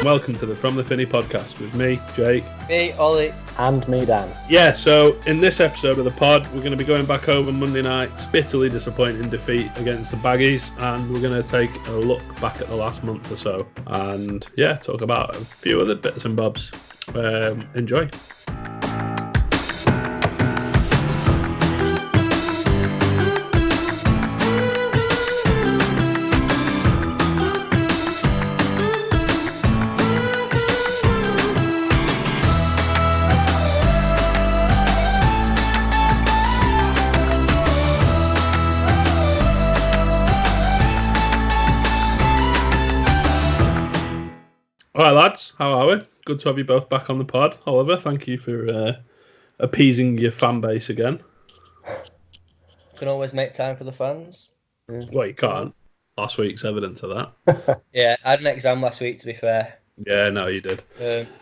Welcome to the From the Finney podcast with me, Jake. Me, Ollie. And me, Dan. Yeah, so in this episode of the pod, we're going to be going back over Monday night's bitterly disappointing defeat against the Baggies, and we're going to take a look back at the last month or so, and yeah, talk about a few other bits and bobs. Enjoy. All right, lads, how are we? Good to have you both back on the pod. Oliver, thank you for appeasing your fan base again. Can always make time for the fans. Well, you can't. Last week's evidence of that. Yeah, I had an exam last week, to be fair. Yeah, no, you did.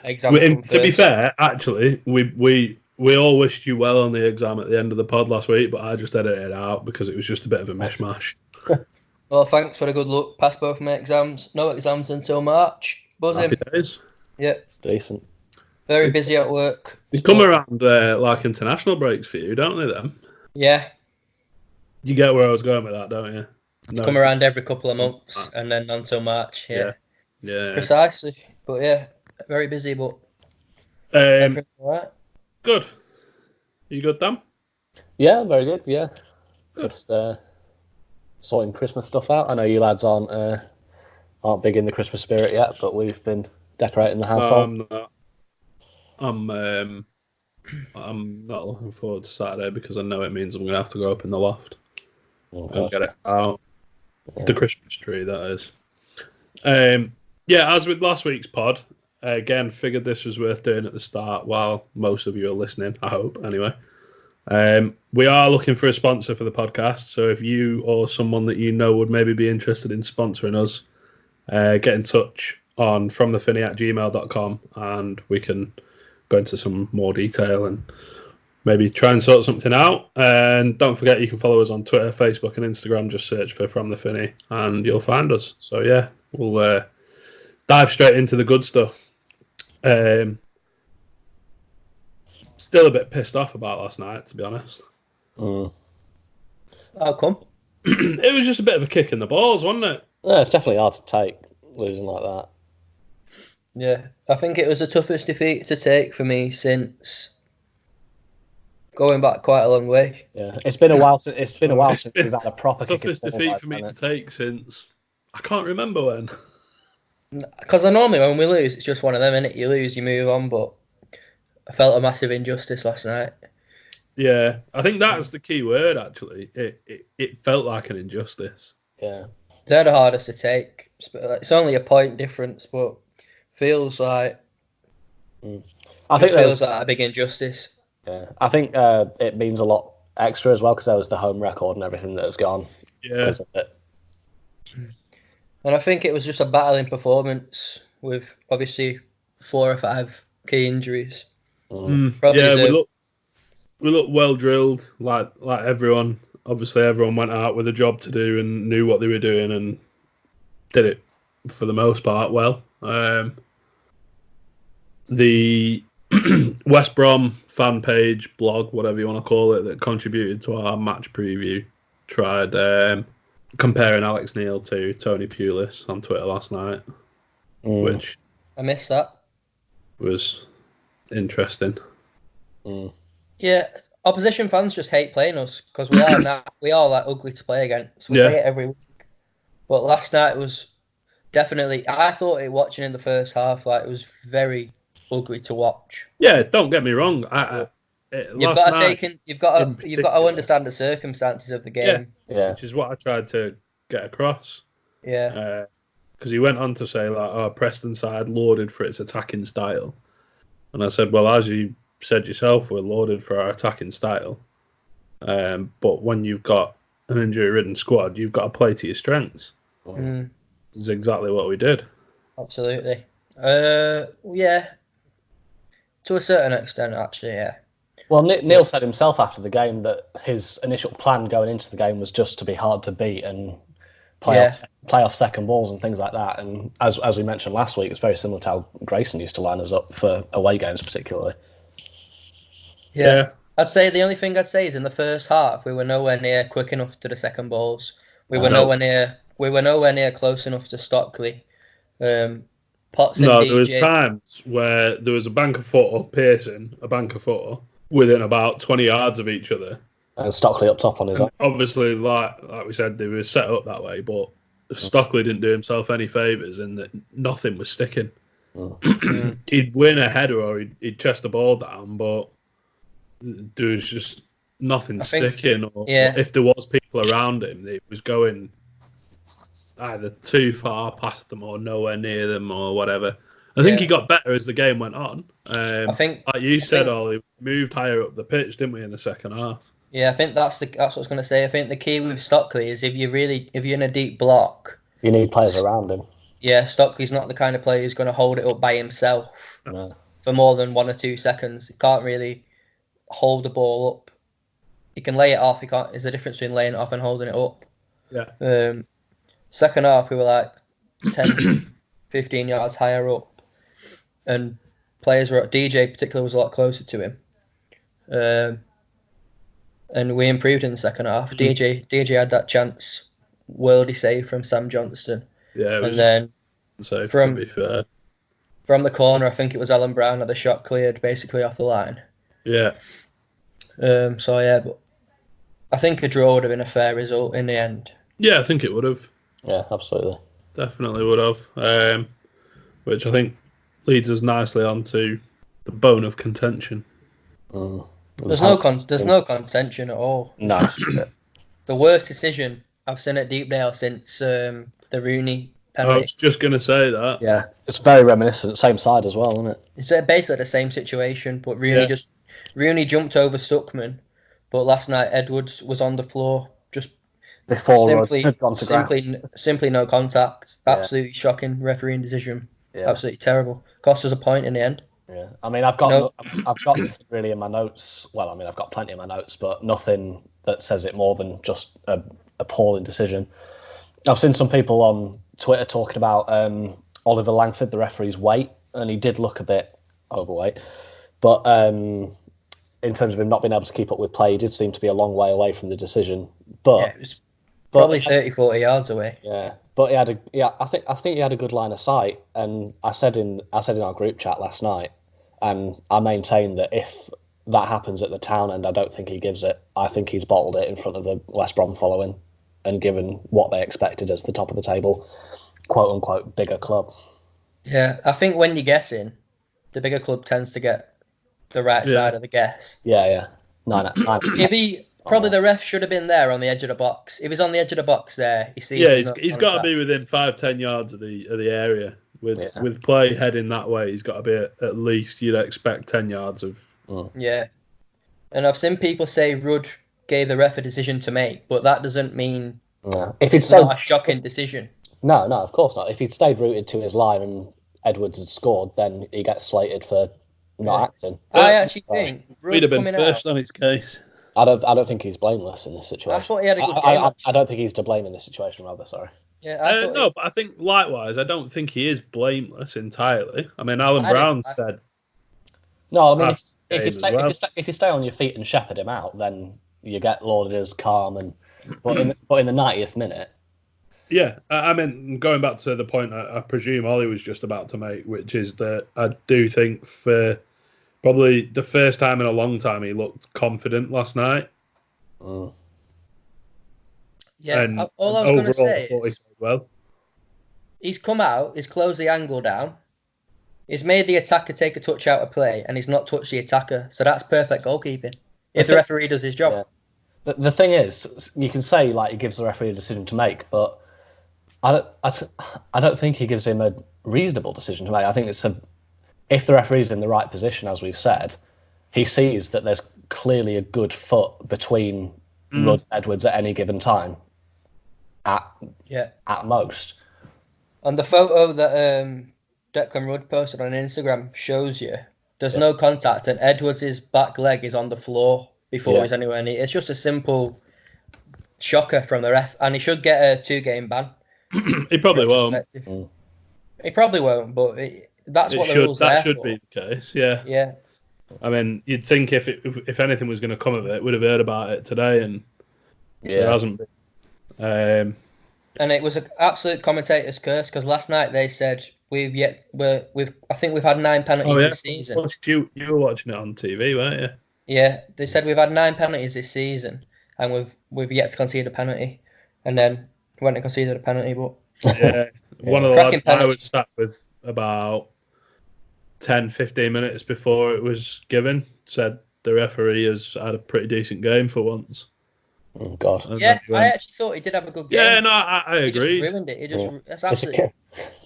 Exam to be fair, actually, we all wished you well on the exam at the end of the pod last week, but I just edited it out because it was just a bit of a mishmash. Well, thanks for a good look. Passed both my exams. No exams until March. Buzzing. Happy days. Yeah. Decent. Very busy at work. They come around like international breaks for you, don't they, then? Yeah. You get where I was going with that, don't you? No. Come around every couple of months and then until March. Yeah. Precisely. But yeah, very busy, but everything all right. Good. You good, Dan? Yeah, very good, yeah. Good. Just sorting Christmas stuff out. I know you lads aren't big in the Christmas spirit yet, but we've been decorating the household. I'm not looking forward to Saturday because I know it means I'm going to have to go up in the loft and get it out. Yeah. The Christmas tree, that is. Yeah, as with last week's pod, again, figured this was worth doing at the start while most of you are listening, I hope, anyway. We are looking for a sponsor for the podcast, so if you or someone that you know would maybe be interested in sponsoring us, get in touch on fromthefinney@gmail.com and we can go into some more detail and maybe try and sort something out. And don't forget, you can follow us on Twitter, Facebook and Instagram. Just search for From the Finney and you'll find us. So yeah, we'll dive straight into the good stuff. Still a bit pissed off about last night, to be honest. How come? It was just a bit of a kick in the balls, wasn't it? Yeah, it's definitely hard to take, losing like that. Yeah, I think it was the toughest defeat to take for me since going back quite a long way. Yeah, it's been a while since we've had a proper kick in the balls. Toughest defeat for me to take since I can't remember when. Because normally when we lose, it's just one of them, innit? You lose, you move on, but I felt a massive injustice last night. Yeah, I think that's the key word, actually. It felt like an injustice. Yeah. They're the hardest to take. It's only a point difference, but feels like feels like a big injustice. Yeah, I think it means a lot extra as well because there was the home record and everything that has gone. Yeah. And I think it was just a battling performance with obviously 4 or 5 key injuries. Yeah, we look well drilled, like everyone. Obviously, everyone went out with a job to do and knew what they were doing and did it for the most part well. The West Brom fan page, blog, whatever you want to call it, that contributed to our match preview, tried comparing Alex Neil to Tony Pulis on Twitter last night, which I missed that. Was interesting. Yeah. Opposition fans just hate playing us because we are like ugly to play against. We say it every week. But last night was definitely. I thought it watching in the first half like it was very ugly to watch. Yeah, don't get me wrong. You've got to understand the circumstances of the game. Yeah, which is what I tried to get across. Yeah, because he went on to say like, Preston side lauded for its attacking style, and I said, well, as you said yourself, we're lauded for our attacking style. But when you've got an injury-ridden squad, you've got to play to your strengths. This is exactly what we did. Absolutely. Yeah. To a certain extent, actually, yeah. Well, Neil said himself after the game that his initial plan going into the game was just to be hard to beat, and playoff second balls and things like that. And as we mentioned last week, it's very similar to how Grayson used to line us up for away games, particularly. Yeah. I'd say the only thing I'd say is in the first half we were nowhere near quick enough to the second balls. We were nowhere near close enough to Stockley. Potts and DJ. There was times where there was a bank of four piercing, a bank of four within about 20 yards of each other. And Stockley up top on his own. Obviously, like we said, they were set up that way, but Stockley didn't do himself any favours in that nothing was sticking. He'd win a header or he'd chest the ball down, but there was just nothing sticking. Or if there was people around him, it was going either too far past them or nowhere near them or whatever. I think he got better as the game went on. I think, like you said, Ollie, moved higher up the pitch, didn't we, in the second half? Yeah, I think that's what I was going to say. I think the key with Stockley is if you're in a deep block, you need players around him. Yeah, Stockley's not the kind of player who's going to hold it up by himself for more than 1 or 2 seconds. He can't really hold the ball up. He can lay it off. There's a difference between laying it off and holding it up. Yeah. Second half, we were like 10, 15 yards higher up, and players were. DJ particularly was a lot closer to him. And we improved in the second half. DJ had that chance, worldy save from Sam Johnston. Yeah, and then to be fair, from the corner, I think it was Alan Brown had the shot cleared basically off the line. Yeah. But I think a draw would have been a fair result in the end. Yeah, I think it would have. Yeah, absolutely. Definitely would have. Which I think leads us nicely on to the bone of contention. There's no contention at all. No. The worst decision I've seen at Deepdale since the Rooney penalty. I was just going to say that. Yeah, it's very reminiscent. Same side as well, isn't it? It's basically the same situation, but Rooney jumped over Stuckman, but last night Edwards was on the floor just before simply no contact. Absolutely shocking refereeing decision. Yeah. Absolutely terrible. Cost us a point in the end. Yeah, I mean, I've got nothing really in my notes. Well, I mean, I've got plenty in my notes, but nothing that says it more than just a appalling decision. I've seen some people on Twitter talking about Oliver Langford, the referee's weight, and he did look a bit overweight. But in terms of him not being able to keep up with play, he did seem to be a long way away from the decision. But it was probably 30, 40 yards away. Yeah, but I think he had a good line of sight, and I said in our group chat last night. And I maintain that if that happens at the Town End, I don't think he gives it. I think he's bottled it in front of the West Brom following and given what they expected as the top of the table, quote-unquote, bigger club. Yeah, I think when you're guessing, the bigger club tends to get the right side of the guess. Yeah. Nine. Probably the ref should have been there on the edge of the box. If he's on the edge of the box there, he sees... Yeah, he's got to be within 5-10 yards of the area. With play heading that way, he's got to be at least, you'd expect 10 yards of... Yeah. And I've seen people say Rudd gave the ref a decision to make, but that doesn't mean it's not a shocking decision. No, of course not. If he'd stayed rooted to his line and Edwards had scored, then he gets slated for not acting. I actually think Rudd he'd have been first on his case. I don't think he's blameless in this situation. I thought he had a good game. I don't think he's to blame in this situation, rather, sorry. Yeah, but I think likewise, I don't think he is blameless entirely. I mean, Alan Brown said... No, I mean, if you stay on your feet and shepherd him out, then you get lauded as calm. But in the 90th minute... Yeah, I mean, going back to the point I presume Ollie was just about to make, which is that I do think for probably the first time in a long time he looked confident last night. Yeah, and all I was going to say is well, he's come out, he's closed the angle down, he's made the attacker take a touch out of play, and he's not touched the attacker. So that's perfect goalkeeping if the referee does his job. Yeah. The thing is, you can say like he gives the referee a decision to make, but I don't think he gives him a reasonable decision to make. I think if the referee's in the right position, as we've said, he sees that there's clearly a good foot between Rudd and Edwards at any given time. At most. And the photo that Declan Rudd posted on Instagram shows you there's no contact and Edwards' back leg is on the floor before he's anywhere near. It's just a simple shocker from the ref, and he should get a 2-game ban. He probably won't. He probably won't, but that's what the rules are. That should be the case, yeah. Yeah. I mean, you'd think if anything was going to come of it, we'd have heard about it today, and there hasn't been. And it was an absolute commentator's curse because last night they said I think we've had 9 penalties this season. You were watching it on TV, weren't you? Yeah, they said we've had 9 penalties this season, and we've yet to concede a penalty, and then went and conceded a penalty. But one of the lads I was sat with about 10-15 minutes before it was given said the referee has had a pretty decent game for once. Oh God! I actually thought he did have a good game. Yeah, no, I agree. He just ruined it. That's absolutely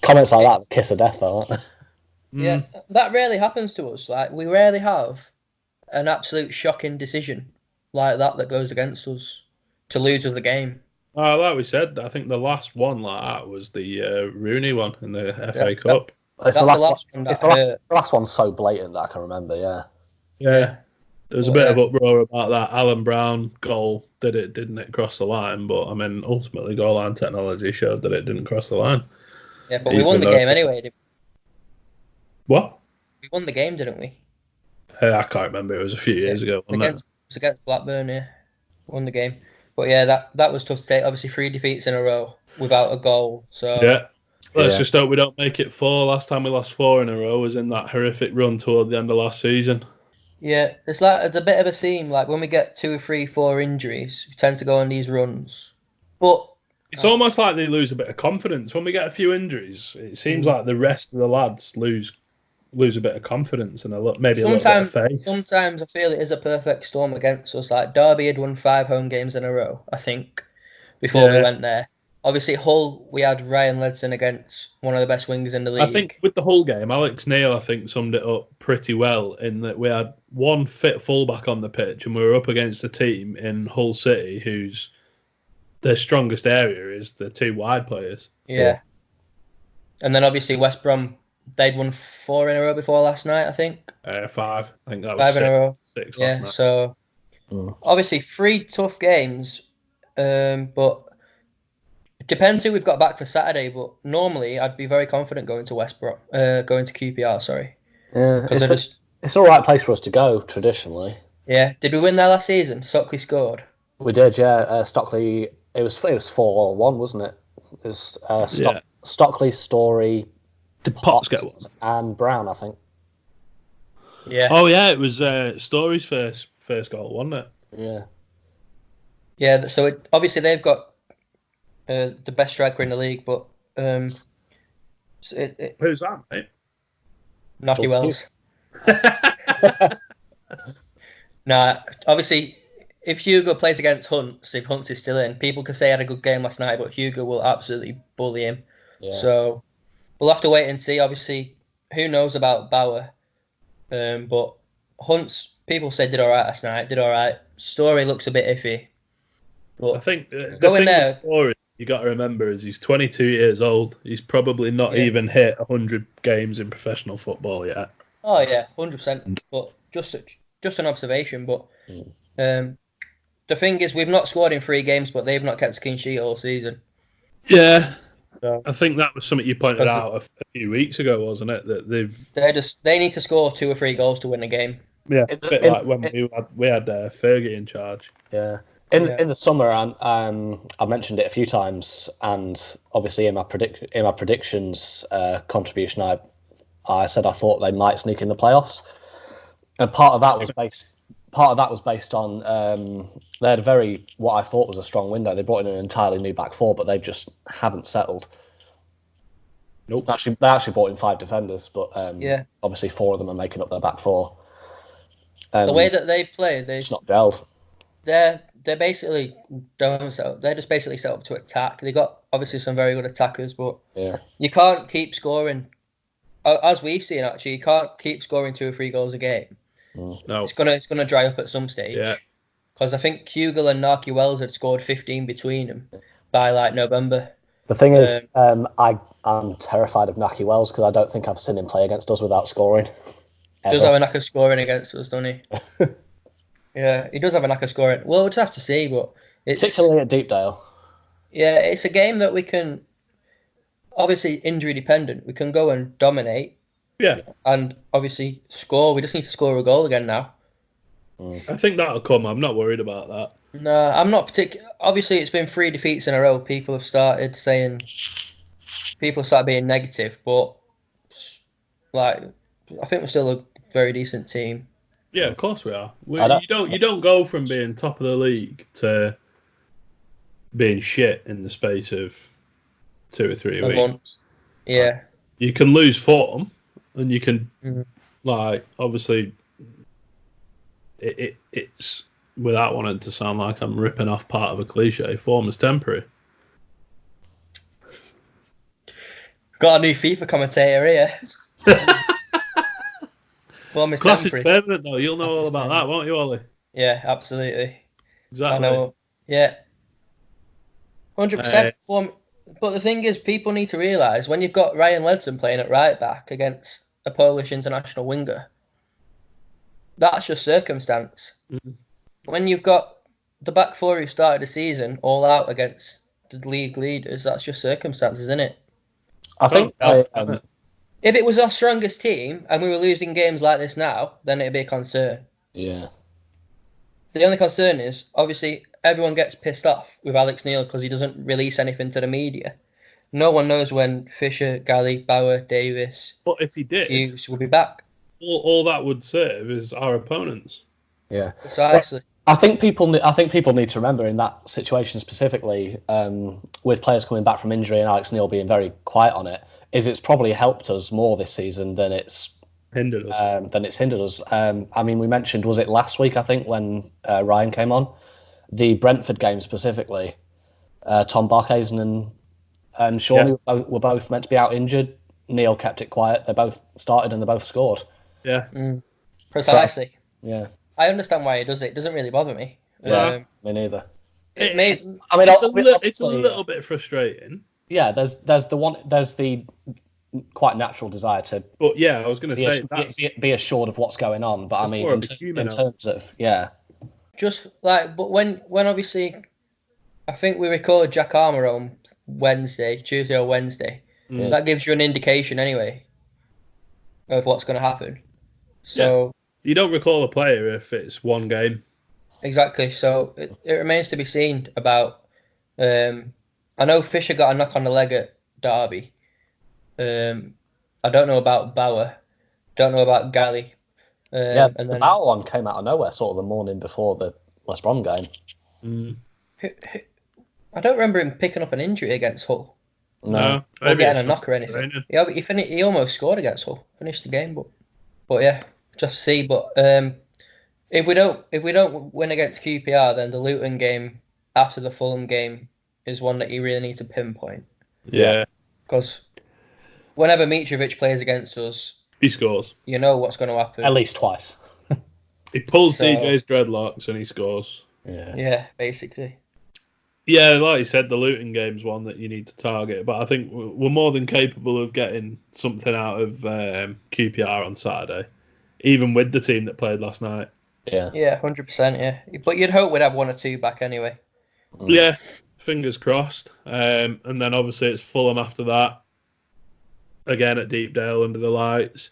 comments like that, the kiss of death, though, aren't they? Yeah, that rarely happens to us. Like we rarely have an absolute shocking decision like that goes against us to lose us the game. Like we said, I think the last one like that was the Rooney one in the FA Cup. That's the last one. The last one's so blatant that I can remember. Yeah. There was a bit of uproar about that Alan Brown goal. Didn't it cross the line? But I mean, ultimately, goal line technology showed that it didn't cross the line. Yeah, but we won the game anyway. Didn't we? What? We won the game, didn't we? I can't remember. It was a few years ago. It was against Blackburn. Yeah, won the game. But yeah, that was tough to take. Obviously, 3 defeats in a row without a goal. So yeah. Let's just hope we don't make it 4. Last time we lost 4 in a row was in that horrific run toward the end of last season. Yeah, it's a bit of a theme. Like when we get 2 or 3, 4 injuries, we tend to go on these runs. But it's almost like they lose a bit of confidence when we get a few injuries. It seems like the rest of the lads lose a bit of confidence and maybe a little bit of faith. Sometimes I feel it is a perfect storm against us. Like Derby had won 5 home games in a row, I think, before we went there. Obviously, Hull, we had Ryan Ledson against one of the best wingers in the league. I think with the Hull game, Alex Neil, I think, summed it up pretty well in that we had one fit fullback on the pitch and we were up against a team in Hull City whose their strongest area is the 2 wide players. Yeah. And then obviously West Brom, they'd won 4 in a row before last night, I think. 5. I think that was 5 in a row. 6 last night. So obviously 3 tough games, but it depends who we've got back for Saturday. But normally I'd be very confident going to going to QPR. Sorry. Yeah, it's all right place for us to go traditionally. Yeah. Did we win there last season? Stockley scored. We did, yeah. Stockley. It was 4-1, wasn't it? It was Stockley, Story. Did Potts get one? And Brown, I think. Yeah. Oh yeah, it was Story's first goal, wasn't it? Yeah. Yeah. So obviously they've got the best striker in the league, but who's that, mate? Knocky Wells. Nah, obviously, if Hugo plays against Hunt, if Hunt is still in, people can say he had a good game last night, but Hugo will absolutely bully him. Yeah. So we'll have to wait and see. Obviously, who knows about Bauer? But Hunt's people said did all right last night. Did all right. Story looks a bit iffy. But I think the thing with Story you got to remember is he's 22 years old. He's probably not even hit 100 games in professional football yet. Oh yeah, 100%. But just an observation. But the thing is, we've not scored in 3 games, but they've not kept a clean sheet all season. Yeah, so, I think that was something you pointed out a few weeks ago, wasn't it? That they need to score 2 or 3 goals to win the game. Yeah, a bit like when we had Fergie in charge. Yeah. In the summer, I mentioned it a few times, and obviously in my predictions contribution, I said I thought they might sneak in the playoffs, and part of that was based on they had what I thought was a strong window. They brought in an entirely new back 4, but they just haven't settled. Nope. They actually brought in 5 defenders, but obviously 4 of them are making up their back 4. The way that they play, it's not gelled. They basically don't set up. They're just basically set up to attack. They got obviously some very good attackers, but you can't keep scoring. As we've seen, actually, you can't keep scoring 2 or 3 goals a game. No, it's gonna dry up at some stage. Yeah, because I think Hugill and Narky Wells had scored 15 between them by like November. The thing is, I'm terrified of Narky Wells because I don't think I've seen him play against us without scoring. He does have a knack of scoring against us, doesn't he? Yeah, he does have a knack of scoring. Well, we'll just have to see, but it's... Particularly at Deepdale. Yeah, it's a game that we can obviously injury dependent. We can go and dominate. Yeah. And obviously score. We just need to score a goal again now. I think that'll come. I'm not worried about that. No, I'm not particular. Obviously, it's been 3 defeats in a row. People started being negative, but like, I think we're still a very decent team. Yeah, of course we are. You don't go from being top of the league to being shit in the space of 2 or 3 weeks. Month. Yeah. You can lose form, and you can obviously. It's without wanting to sound like I'm ripping off part of a cliche. Form is temporary. Got a new FIFA commentator here. Form is Class temporary. is permanent, though. You'll know all about that, won't you, Ollie? Yeah, absolutely. Exactly. I know. Yeah. 100% form. But the thing is, people need to realise when you've got Ryan Ledson playing at right back against a Polish international winger, that's just circumstance. Mm-hmm. When you've got the back four who started the season all out against the league leaders, that's just circumstances, isn't it? I think if it was our strongest team and we were losing games like this now, then it'd be a concern. Yeah. The only concern is, obviously, everyone gets pissed off with Alex Neil because he doesn't release anything to the media. No one knows when Fisher, Galley, Bauer, Davis, but if he did, Hughes will be back. All that would serve is our opponents. Yeah, precisely. I think people need to remember in that situation specifically, with players coming back from injury and Alex Neil being very quiet on it, is it's probably helped us more this season than it's hindered us. I mean, we mentioned, was it last week? I think when Ryan came on, the Brentford game specifically, Tom Barkhuizen and Shawnee were both meant to be out injured. Neil kept it quiet. They both started and they both scored. Yeah, precisely. So, yeah, I understand why he does it. It doesn't really bother me. Yeah, me neither. It's a little bit frustrating. Yeah, there's the quite natural desire to. But yeah, I was going to say be assured of what's going on. But I mean, in terms of just like, but when obviously, I think we record Jack Armour on Tuesday or Wednesday. Yeah. That gives you an indication anyway of what's going to happen. So you don't recall a player if it's one game. Exactly. So it remains to be seen about. I know Fisher got a knock on the leg at Derby. I don't know about Bauer. Don't know about Galley. And then the Bauer one came out of nowhere, sort of the morning before the West Brom game. I don't remember him picking up an injury against Hull. No, or getting a knock or anything. He almost scored against Hull, finished the game, but yeah, just see. But if we don't win against QPR, then the Luton game after the Fulham game is one that you really need to pinpoint. Yeah, because whenever Mitrovic plays against us, he scores. You know what's going to happen. At least twice. He pulls DJ's dreadlocks and he scores. Yeah, basically. Yeah, like you said, the Luton game's one that you need to target, but I think we're more than capable of getting something out of QPR on Saturday, even with the team that played last night. Yeah, 100%. Yeah, but you'd hope we'd have 1 or 2 back anyway. Yeah, fingers crossed. And then obviously it's Fulham after that. Again at Deepdale under the lights.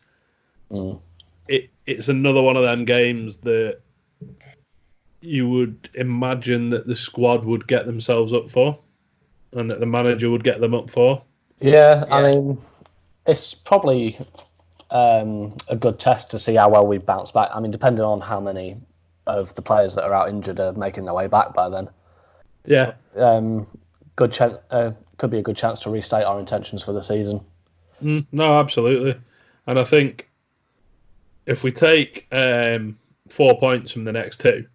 It's another one of them games that you would imagine that the squad would get themselves up for, and that the manager would get them up for. Yeah. I mean, it's probably a good test to see how well we bounce back. I mean, depending on how many of the players that are out injured are making their way back by then. Yeah. Good chance. Could be a good chance to restate our intentions for the season. No, absolutely. And I think if we take 4 points from the next 2,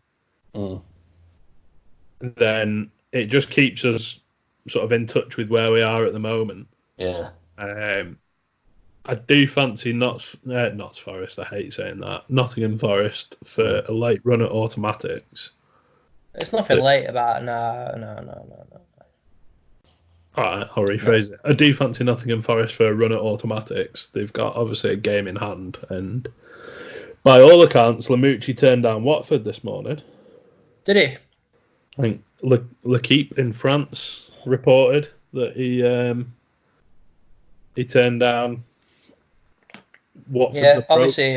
then it just keeps us sort of in touch with where we are at the moment. Yeah. I do fancy Notts Forest. I hate saying that. Nottingham Forest for a late run at automatics. There's nothing late about it. No. All right, I'll rephrase it. I do fancy Nottingham Forest for a run at automatics. They've got obviously a game in hand, and by all accounts, Lamucci turned down Watford this morning. Did he? I think L'Equipe in France reported that he turned down Watford's Yeah, approach. obviously,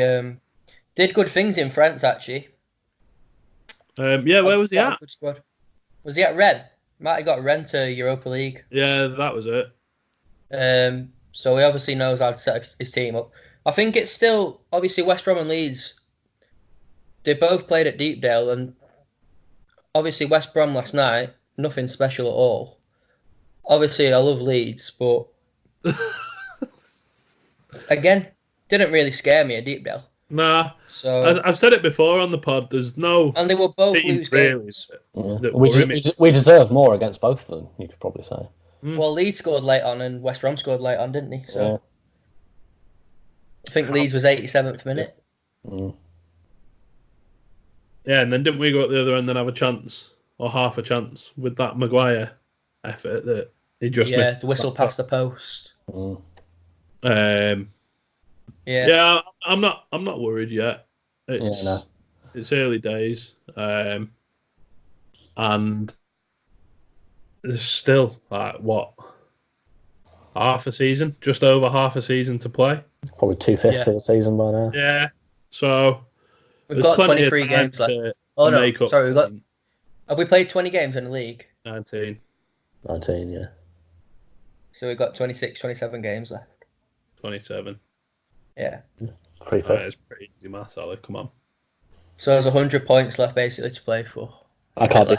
did good things in France actually. Yeah, where was he at? Good squad. Was he at Rennes? Might have got Rennes to Europa League. Yeah, that was it. So he obviously knows how to set his team up. I think it's still obviously West Brom and Leeds. They both played at Deepdale, and obviously West Brom last night, nothing special at all. Obviously, I love Leeds, but again, didn't really scare me at Deepdale. Nah. So I've said it before on the pod. There's no. And they will both lose games. We deserve more against both of them, you could probably say. Well, Leeds scored late on and West Brom scored late on, didn't he? So yeah. I think Leeds was 87th minute. Yeah, and then didn't we go up the other end and have a chance, or half a chance, with that Maguire effort that he just missed? Yeah, the whistle past the post. Yeah, I'm not worried yet. It's early days, and there's still half a season, just over half a season to play. Probably 2/5 of the season by now. Yeah, so we've got 23 games left. Have we played 20 games in the league? 19, yeah. So we've got 26, 27 games left. 27. Yeah. It's pretty easy maths, Ali. Come on. So there's 100 points left basically to play for. I can't do.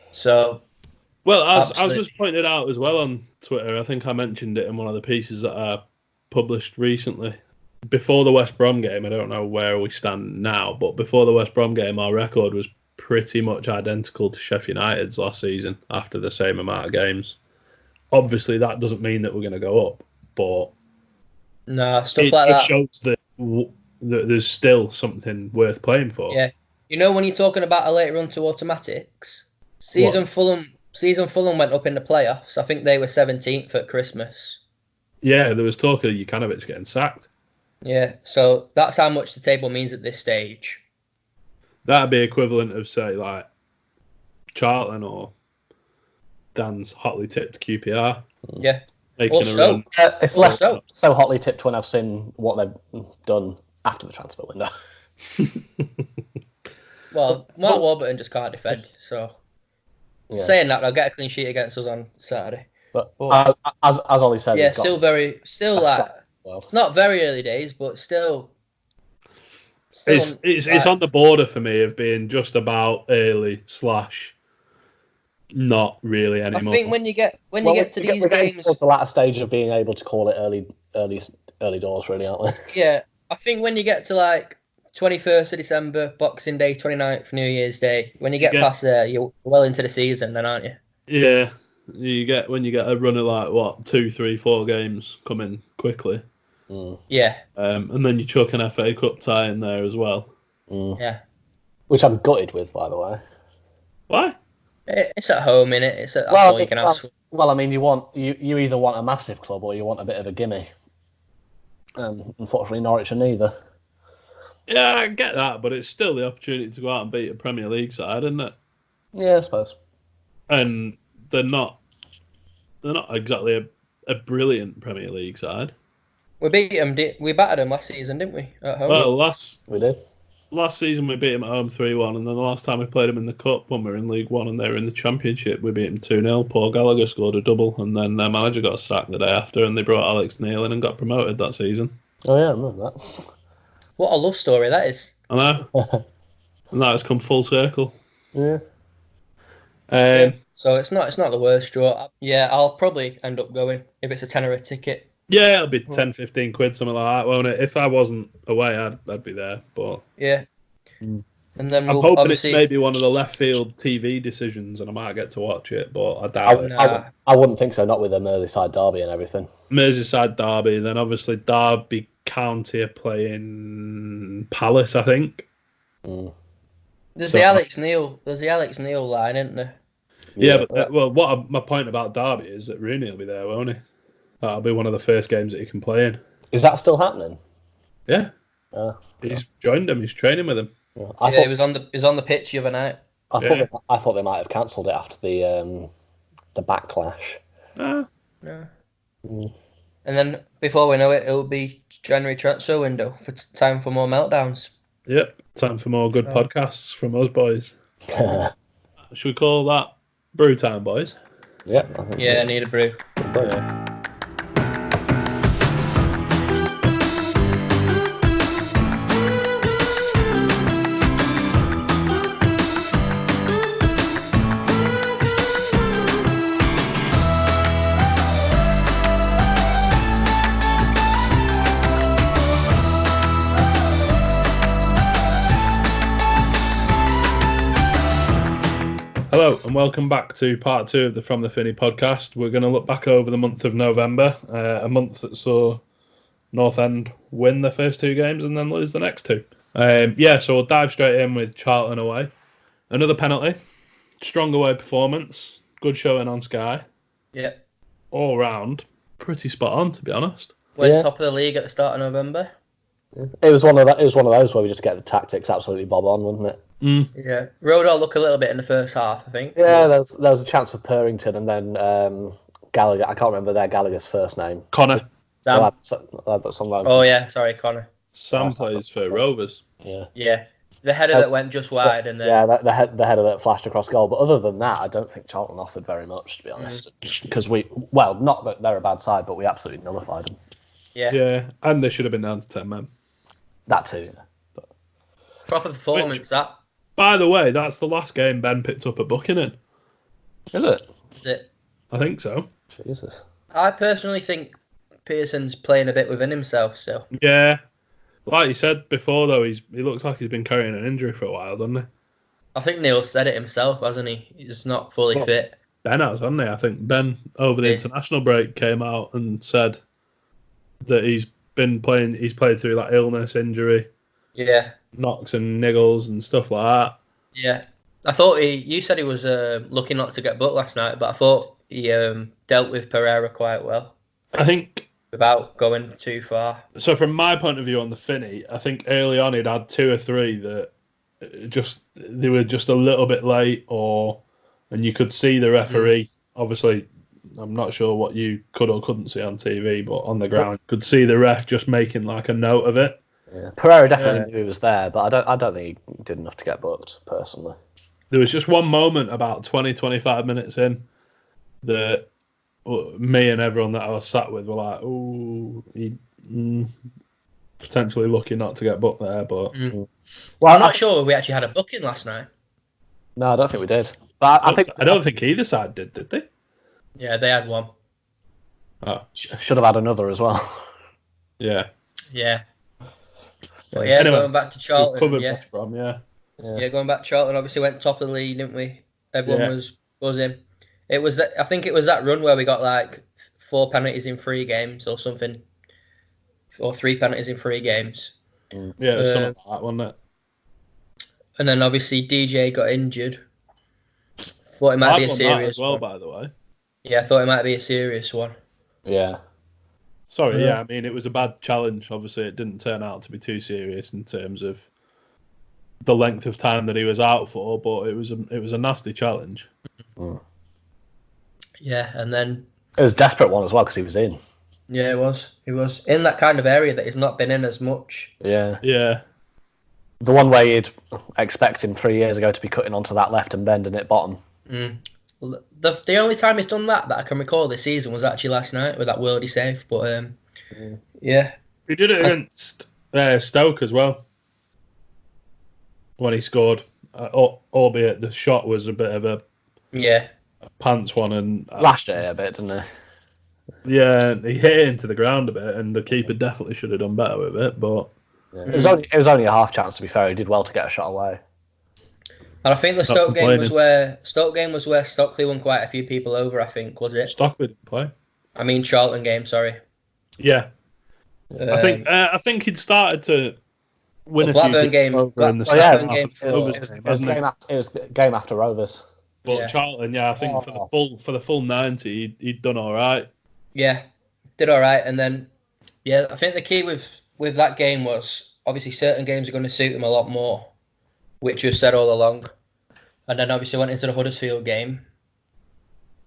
So. Well, as was pointed out as well on Twitter, I think I mentioned it in one of the pieces that I published recently. Before the West Brom game, I don't know where we stand now, but before the West Brom game, our record was pretty much identical to Sheffield United's last season after the same amount of games. Obviously, that doesn't mean that we're going to go up, but stuff like that shows that there's still something worth playing for. Yeah, you know when you're talking about a late run to automatics, Fulham went up in the playoffs. I think they were 17th at Christmas. Yeah, there was talk of Jukanovic getting sacked. Yeah, so that's how much the table means at this stage. That'd be equivalent of, say, like Charlton or Dan's hotly tipped QPR. Yeah. Making a run. It's less so hotly tipped when I've seen what they've done after the transfer window. Well, Mark Warburton just can't defend, so saying that, they'll get a clean sheet against us on Saturday. But as Ollie said, it's not very early days, but still it's on the border for me of being just about early / not really anymore. I think when you get to these games, towards the latter stage of being able to call it early doors, really, aren't we? Yeah, I think when you get to like 21st of December, Boxing Day, 29th, New Year's Day, when you get past there, you're well into the season, then, aren't you? Yeah, when you get a run of 2, 3, 4 games coming quickly. Yeah. And then you chuck an FA Cup tie in there as well. Yeah. Which I'm gutted with, by the way. Why? It's at home, innit? That's all you can ask for. Well, I mean, you either want a massive club or you want a bit of a gimme. Unfortunately, Norwich are neither. Yeah, I get that, but it's still the opportunity to go out and beat a Premier League side, isn't it? Yeah, I suppose. And they're not exactly a brilliant Premier League side. We beat them. We battered them last season, didn't we? At home. Well, we did. Last season we beat them at home 3-1, and then the last time we played them in the Cup when we were in League One and they were in the Championship, we beat them 2-0. Paul Gallagher scored a double, and then their manager got sacked the day after, and they brought Alex Neil in and got promoted that season. Oh yeah, I remember that. What a love story that is. I know. And that has come full circle. Yeah. So it's not the worst draw. Yeah, I'll probably end up going if it's a tenner ticket. Yeah, it'll be 10, 15 quid, something like that, won't it? If I wasn't away, I'd be there. But yeah. And then I'm hoping it's maybe one of the left field TV decisions, and I might get to watch it. But I doubt it. I wouldn't think so. Not with a Merseyside derby and everything. Merseyside derby, then obviously Derby County are playing Palace, I think. There's the Alex Neil line, isn't there? Yeah, but my point about Derby is that Rooney will be there, won't he? That'll be one of the first games that he can play in. Is that still happening? Yeah. He's joined him. He's training with him. He was on the pitch the other night. I thought they might have cancelled it after the backlash. No. And then before we know it, it'll be January transfer window for time for more meltdowns. Yep, time for more good podcasts from us boys. Should we call that brew time, boys? Yeah. I need a brew. Yeah. Hello and welcome back to part 2 of the From the Finney podcast. We're going to look back over the month of November, a month that saw North End win the first 2 games and then lose the next 2. So we'll dive straight in with Charlton away. Another penalty, strong away performance, good showing on Sky. Yeah. All round, pretty spot on to be honest. Went top of the league at the start of November. It was one of those where we just get the tactics absolutely bob on, wasn't it? Yeah, Rodell looked a little bit in the first half, I think. Yeah, there was a chance for Purrington and then Gallagher. I can't remember Gallagher's first name. Connor. Sam. Connor. Connor. Sam plays for Rovers. Yeah. The header that went just wide, and then the header that flashed across goal. But other than that, I don't think Charlton offered very much, to be honest. Because not that they're a bad side, but we absolutely nullified them. Yeah, and they should have been down to 10 men. That too. But... proper performance. That. By the way, that's the last game Ben picked up at Buchanan. Is it? Is it? I think so. Jesus. I personally think Pearson's playing a bit within himself still. Yeah. Like you said before, though, he looks like he's been carrying an injury for a while, doesn't he? I think Neil said it himself, hasn't he? He's not fully fit. Ben has, hasn't he? I think Ben, over the international break, came out and said that he's played through that illness, injury. Yeah. Knocks and niggles and stuff like that. Yeah. I thought you said he was lucky not to get booked last night, but I thought he dealt with Pereira quite well. I think... without going too far. So from my point of view on the Finney, I think early on he'd had 2 or 3 that they were just a little bit late, and you could see the referee. Obviously, I'm not sure what you could or couldn't see on TV, but on the ground, you could see the ref just making like a note of it. Yeah. Pereira definitely knew he was there, but I don't think he did enough to get booked, personally. There was just one moment about 20-25 minutes in that me and everyone that I was sat with were like, "Oh, he potentially lucky not to get booked there." But well, I'm not sure we actually had a booking last night. No, I don't think we did. But I don't think either side did they? Yeah, they had one. Oh. Should have had another as well. Yeah. Yeah. But yeah, anyway, going back to Charlton. Going back to Charlton. Obviously, went top of the league, didn't we? Everyone was buzzing. It was I think it was that run where we got like 4 penalties in 3 games or something, or 3 penalties in 3 games. Yeah, it was something like that, wasn't it? And then obviously DJ got injured. Thought it might be a serious one. By the way. Yeah, I thought it might be a serious one. Yeah. Sorry, I mean, it was a bad challenge. Obviously, it didn't turn out to be too serious in terms of the length of time that he was out for, but it was a nasty challenge. Yeah, and then... it was a desperate one as well because he was in. Yeah, it was. He was in that kind of area that he's not been in as much. Yeah. Yeah. The one way you'd expect him 3 years ago to be cutting onto that left and bending it bottom. The only time he's done that I can recall this season was actually last night with that worldy save. But yeah, he did it against Stoke as well when he scored. Albeit the shot was a bit of a pants one and lashed it a bit, didn't he? Yeah, he hit it into the ground a bit, and the keeper definitely should have done better with it. But it was only a half chance, to be fair. He did well to get a shot away. And I think the Stoke game was where Stockley won quite a few people over. I think was it? Stockley didn't play. I mean Charlton game. Sorry. Yeah, I think he'd started to win a Blackburn few game. in the Blackburn game. It was game after Rovers. But Charlton, I think for the full 90, he'd done all right. Yeah, did all right, and then I think the key with that game was obviously certain games are going to suit him a lot more, which we've said all along. And then obviously went into the Huddersfield game.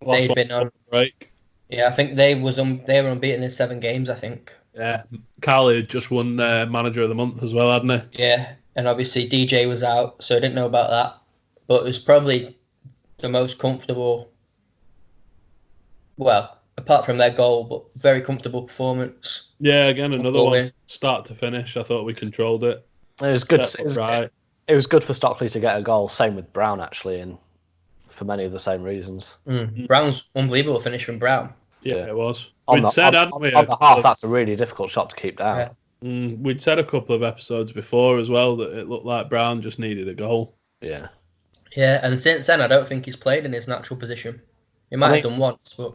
They'd been on break. Yeah, I think they were unbeaten in 7 games, I think. Yeah, Carly had just won Manager of the Month as well, hadn't he? Yeah, and obviously DJ was out, so I didn't know about that. But it was probably the most comfortable, well, apart from their goal, but very comfortable performance. Yeah, again, another one, start to finish. I thought we controlled it. It was good. It was good for Stockley to get a goal. Same with Brown, actually, and for many of the same reasons. Brown's unbelievable finish from Brown. Yeah, it was. On the half, that's a really difficult shot to keep down. Yeah. We'd said a couple of episodes before as well that it looked like Brown just needed a goal. Yeah. Yeah, and since then, I don't think he's played in his natural position. He might have done once, but...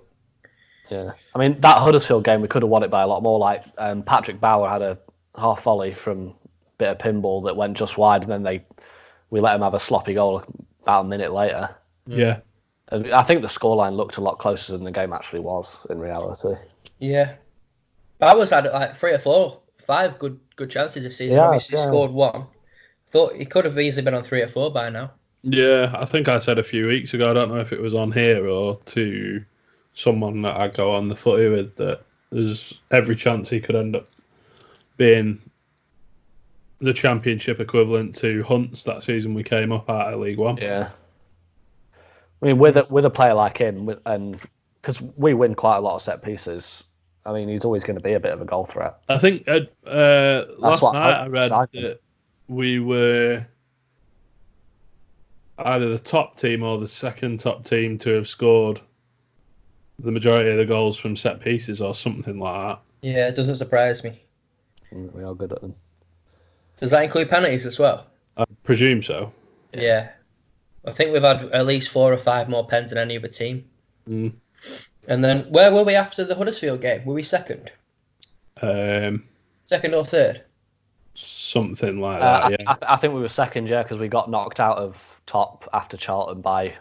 Yeah. I mean, that Huddersfield game, we could have won it by a lot more. Like, Patrick Bauer had a half volley from a bit of pinball that went just wide, and then we let him have a sloppy goal about a minute later. Yeah. I think the scoreline looked a lot closer than the game actually was in reality. Yeah. Bowers had like 3 or 4, 5 good chances this season. Obviously scored 1. Thought he could have easily been on 3 or 4 by now. Yeah, I think I said a few weeks ago, I don't know if it was on here or to someone that I go on the footy with, that there's every chance he could end up being the championship equivalent to Hunt's that season we came up out of League One. Yeah. I mean, with a player like him, and because we win quite a lot of set pieces, I mean, he's always going to be a bit of a goal threat. I think last night I read that we were either the top team or the second top team to have scored the majority of the goals from set pieces or something like that. Yeah, it doesn't surprise me. We are good at them. Does that include penalties as well? I presume so. Yeah. I think we've had at least 4 or 5 more pens than any other team. And then, where were we after the Huddersfield game? Were we second? Second or third? Something like that, yeah. I think we were second, yeah, because we got knocked out of top after Charlton by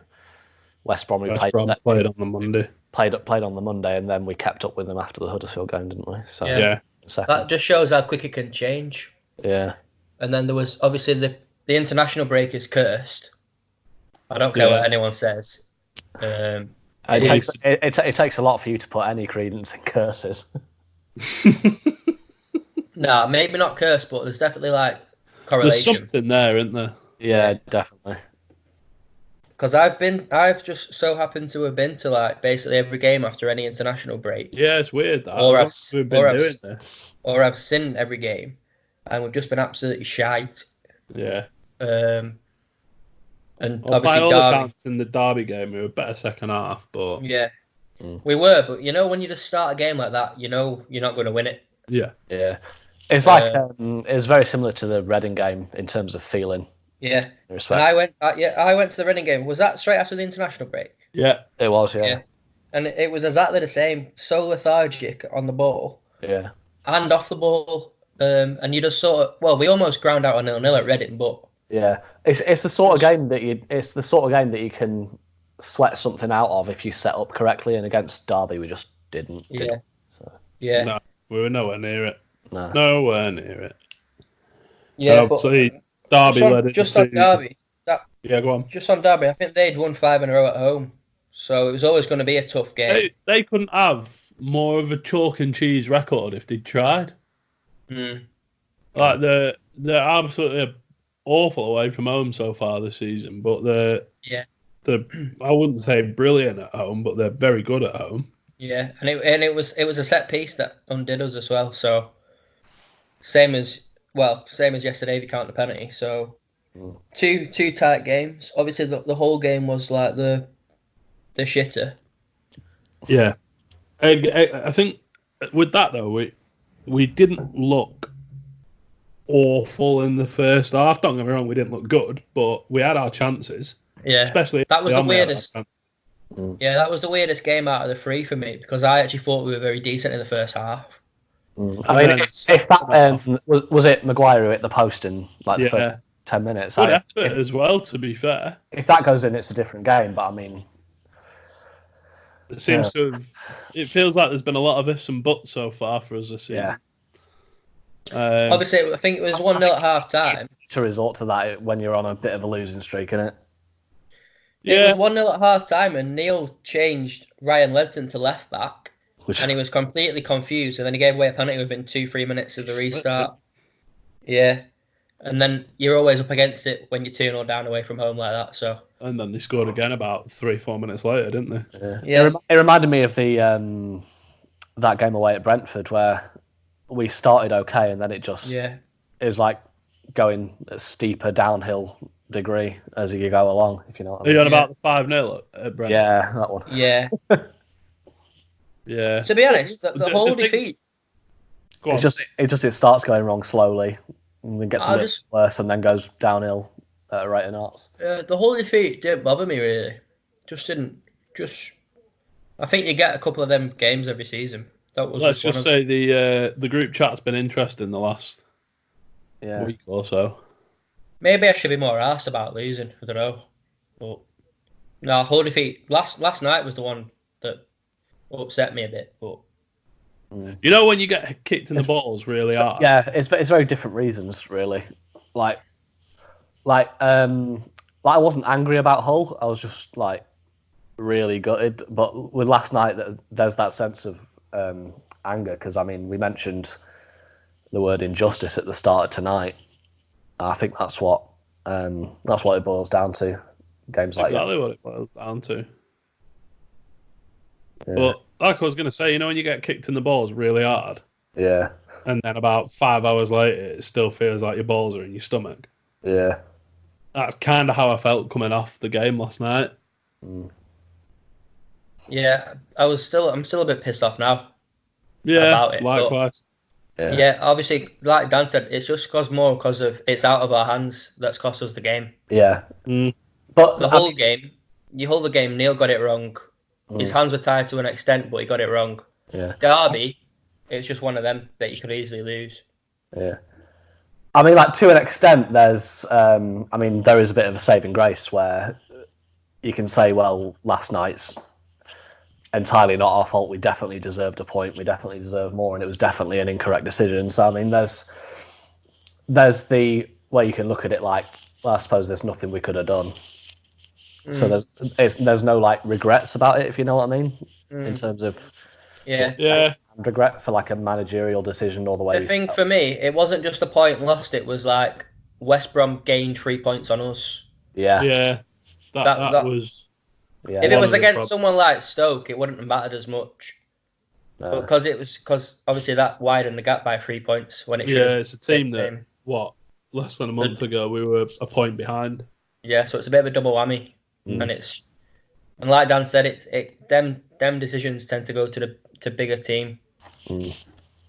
West Brom. West Brom played on the Monday. Played on the Monday, and then we kept up with them after the Huddersfield game, didn't we? So yeah. That just shows how quick it can change. Yeah. And then there was obviously the international break is cursed. I don't care what anyone says. It takes a lot for you to put any credence in curses. No, maybe not curse, but there's definitely like correlation. There's something there, isn't there? Yeah, definitely. Because I've just so happened to have been to like basically every game after any international break. Yeah, it's weird that. Or I've seen every game, and we've just been absolutely shite. Yeah. And obviously, by all accounts, in the Derby game, we were better second half, but yeah, we were. But you know, when you just start a game like that, you know you're not going to win it. Yeah, yeah. It's like it's very similar to the Reading game in terms of feeling. Yeah, and I went to the Reading game. Was that straight after the international break? Yeah, it was. Yeah, and it was exactly the same. So lethargic on the ball. Yeah, and off the ball. And you just sort of we almost ground out a 0-0 at Reading, but. Yeah, it's the sort of game that you can sweat something out of if you set up correctly. And against Derby, we just didn't. Yeah. Yeah. No, we were nowhere near it. No. Nowhere near it. Yeah, but Derby just on Derby. Yeah, go on. Just on Derby, I think they'd won 5 in a row at home, so it was always going to be a tough game. They couldn't have more of a chalk and cheese record if they'd tried. Like they're absolutely awful away from home so far this season, but they're I wouldn't say brilliant at home, but they're very good at home. Yeah, and it was a set piece that undid us as well. So same as yesterday if you count the penalty. So two tight games. Obviously the whole game was like the shitter. Yeah, I think with that though we didn't look awful in the first half. Don't get me wrong, we didn't look good, but we had our chances. Yeah, especially that was the weirdest. Yeah, that was the weirdest game out of the 3 for me because I actually thought we were very decent in the first half. I mean, if that was it Maguire who hit the post in the first 10 minutes. Good effort as well, to be fair. If that goes in, it's a different game. But I mean, it seems to have. It feels like there's been a lot of ifs and buts so far for us this season. Yeah. Obviously, I think it was 1-0 at half time. To resort to that when you're on a bit of a losing streak, isn't it? It was 1-0 at half time, and Neil changed Ryan Ledson to left back, and he was completely confused. And then he gave away a penalty within 2-3 minutes of the restart. Yeah, and then you're always up against it when you're 2-0 down away from home like that. So. And then they scored again about 3-4 minutes later, didn't they? Yeah. It reminded me of the that game away at Brentford where we started okay, and then it just is like going a steeper downhill degree as you go along, if you know what I mean. Are you on about the 5-0 at Brentford? Yeah, that one. Yeah. Yeah. To be honest, the whole defeat. It starts going wrong slowly, and then gets a bit worse, and then goes downhill at a rate of knots. The whole defeat didn't bother me really. I think you get a couple of them games every season. Let's just say the group chat's been interesting the last week or so. Maybe I should be more arsed about losing. I don't know. But no, whole defeat. Last night was the one that upset me a bit. But you know when you get kicked in the balls really hard. Yeah, it's very different reasons really. Like I wasn't angry about Hull. I was just like really gutted. But with last night, there's that sense of anger because I mean we mentioned the word injustice at the start of tonight. I think that's what it boils down to. Games like exactly what it boils down to. Yeah. But like I was going to say, you know, when you get kicked in the balls really hard, and then about 5 hours later, it still feels like your balls are in your stomach. Yeah, that's kind of how I felt coming off the game last night. Yeah, I'm still a bit pissed off now. Yeah, about it. Likewise. Yeah, obviously, like Dan said, it's just because of it's out of our hands that's cost us the game. Yeah. But the whole game, Neil got it wrong. His hands were tied to an extent, but he got it wrong. Yeah. Derby, it's just one of them that you could easily lose. Yeah. I mean, like, to an extent, there is a bit of a saving grace where you can say, well, last night's entirely not our fault. We definitely deserved a point. We definitely deserved more, and it was definitely an incorrect decision. So, I mean, there's the way you can look at it like, well, I suppose there's nothing we could have done. So there's no like regrets about it, if you know what I mean, in terms of regret for like a managerial decision all the way. The thing for me, it wasn't just a point lost. It was like West Brom gained 3 points on us. Yeah. Yeah. That was. Yeah. If it was against someone like Stoke, it wouldn't have mattered as much. No. Because obviously that widened the gap by 3 points when it should. Yeah, it's a team that less than a month ago we were a point behind. Yeah, so it's a bit of a double whammy. And like Dan said, them decisions tend to go to bigger team.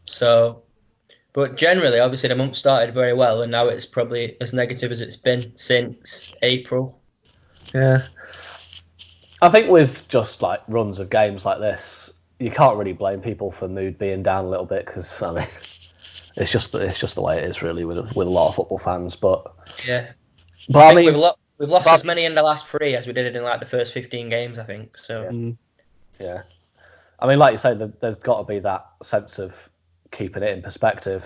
So, but generally, obviously, the month started very well, and now it's probably as negative as it's been since April. Yeah, I think with just like runs of games like this, you can't really blame people for mood being down a little bit because I mean, it's just the way it is really with a lot of football fans. But I mean, we've lost as many in the last 3 as we did in like the first 15 games, I think. So yeah. I mean, like you say, there's got to be that sense of keeping it in perspective.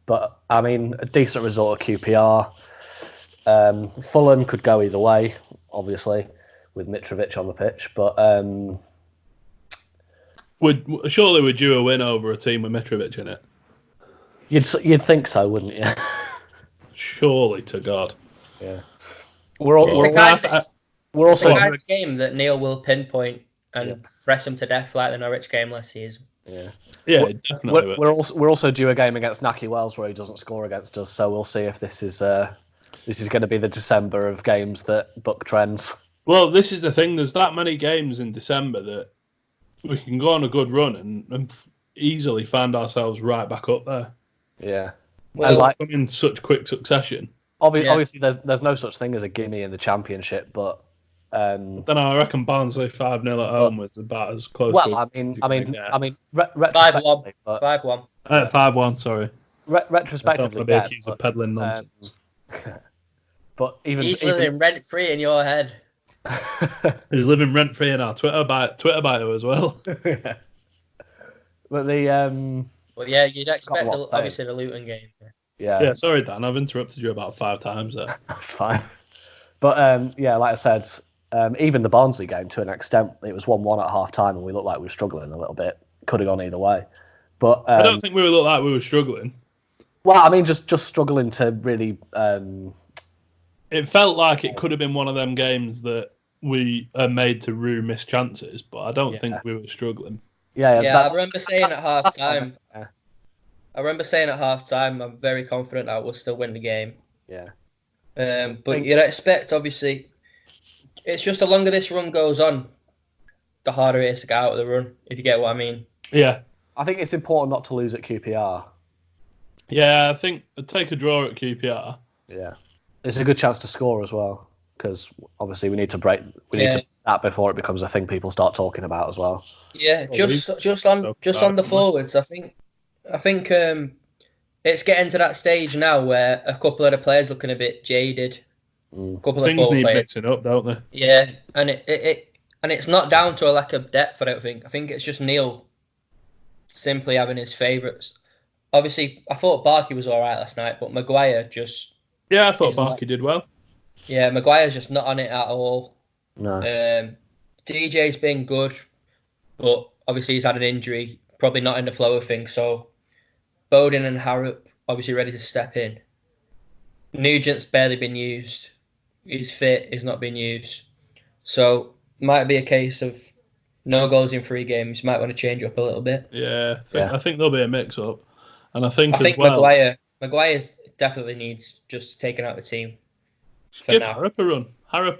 But I mean, a decent result at QPR. Fulham could go either way, obviously, with Mitrovic on the pitch. But surely would you a win over a team with Mitrovic in it? You'd think so, wouldn't you? Surely to God. Yeah. It's the kind of game that Neil will pinpoint and press him to death like the Norwich game last season. Yeah, definitely. We're also due a game against Naki Wells where he doesn't score against us, so we'll see if this is going to be the December of games that buck trends. Well, this is the thing. There's that many games in December that we can go on a good run and easily find ourselves right back up there. Yeah. Well, in such quick succession. Obviously, there's no such thing as a gimme in the Championship, but I don't know. I reckon Barnsley 5-0 at home was about as close. Well, I mean, 5-1. 5-1. 5-1. Sorry. Retrospectively, be accused of peddling nonsense. But he's living rent free in your head. He's living rent free in our Twitter bio as well. But the Well, yeah, you'd expect obviously the Luton game. Yeah. Sorry, Dan. I've interrupted you about 5 times there. That's fine. But like I said, Even the Barnsley game, to an extent, it was 1-1 at half time, and we looked like we were struggling a little bit. Could have gone either way. But I don't think we looked like we were struggling. Well, I mean, just struggling to really. It felt like it could have been one of them games that we are made to rue missed chances, but I don't think we were struggling. Yeah. I remember saying at half time. I'm very confident I will still win the game. Yeah. But you'd expect, obviously, it's just the longer this run goes on, the harder it is to get out of the run, if you get what I mean. Yeah. I think it's important not to lose at QPR. Yeah, I think take a draw at QPR. Yeah. It's a good chance to score as well, because obviously we need to break that before it becomes a thing people start talking about as well. Yeah, just on the forwards, I think it's getting to that stage now where a couple of the players looking a bit jaded. A couple of things need mixing up, don't they? Yeah, and it's not down to a lack of depth. I don't think. I think it's just Neil simply having his favourites. Obviously, I thought Barkey was all right last night, but Maguire just. Yeah, I thought Barkey did well. Yeah, Maguire's just not on it at all. No. DJ's been good, but obviously he's had an injury, probably not in the flow of things. So Bowden and Harrop obviously ready to step in. Nugent's barely been used. He's fit, he's not been used. So might be a case of no goals in 3 games. Might want to change up a little bit. Yeah, I think there'll be a mix-up. And I think Maguire's definitely needs just taken out of the team. Give Harrop a run. I'm a